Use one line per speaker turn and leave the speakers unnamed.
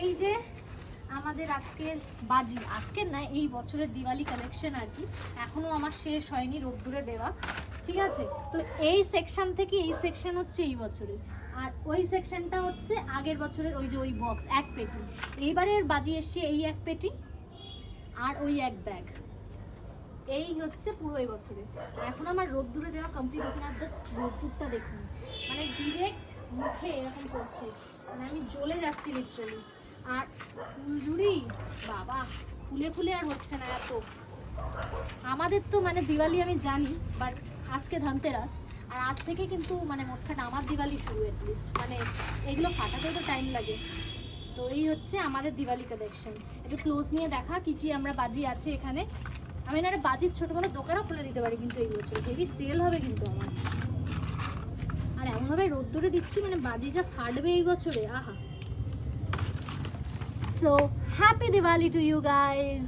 এই যে আমাদের আজকের বাজি, আজকের না এই বছরের দিওয়ালি কালেকশন আর কি, এখনো আমার শেষ হয়নি রোদ্দুরে দেওয়া, ঠিক আছে। তো এই সেকশন থেকে এই সেকশন হচ্ছে এই বছরের, আর ওই সেকশনটা হচ্ছে আগের বছরের, ওই যে ওই বক্স এক পেটি। এইবারের বাজি এসছে এই এক পেটি আর ওই এক ব্যাগ, এই হচ্ছে পুরো এই বছরে। এখন আমার রোদ্দুরে দেওয়া কমপ্লিট হচ্ছে না, জাস্ট রোদ্দুরটা দেখুন, মানে ডিরেক্ট মুখে এরকম করছে, মানে আমি জ্বলে যাচ্ছি লিটারালি। আর ফুলঝুরি বাবা, ফুলে ফুলে আর হচ্ছে না এত। আমাদের তো মানে দিওয়ালি আমি জানি, বাট আজকে ধনতেরাস, আর আজ থেকে কিন্তু মানে মোটখাট আমার দিওয়ালি শুরু, অ্যাটলিস্ট মানে এগুলো ফাটাতেও তো টাইম লাগে। তো এই হচ্ছে আমাদের দিওয়ালি কালেকশন। একটু ক্লোজ নিয়ে দেখা কি কি আমরা বাজি আছে এখানে। আমি না একটা বাজির ছোটো কোনো দোকানও খুলে দিতে পারি কিন্তু এই বছর, হেভি সেল হবে কিন্তু আমার। আর এমনভাবে রোদ্দুরে দিচ্ছি, মানে বাজি যা ফাটবে এই বছরে, আহা। So happy Diwali to you guys.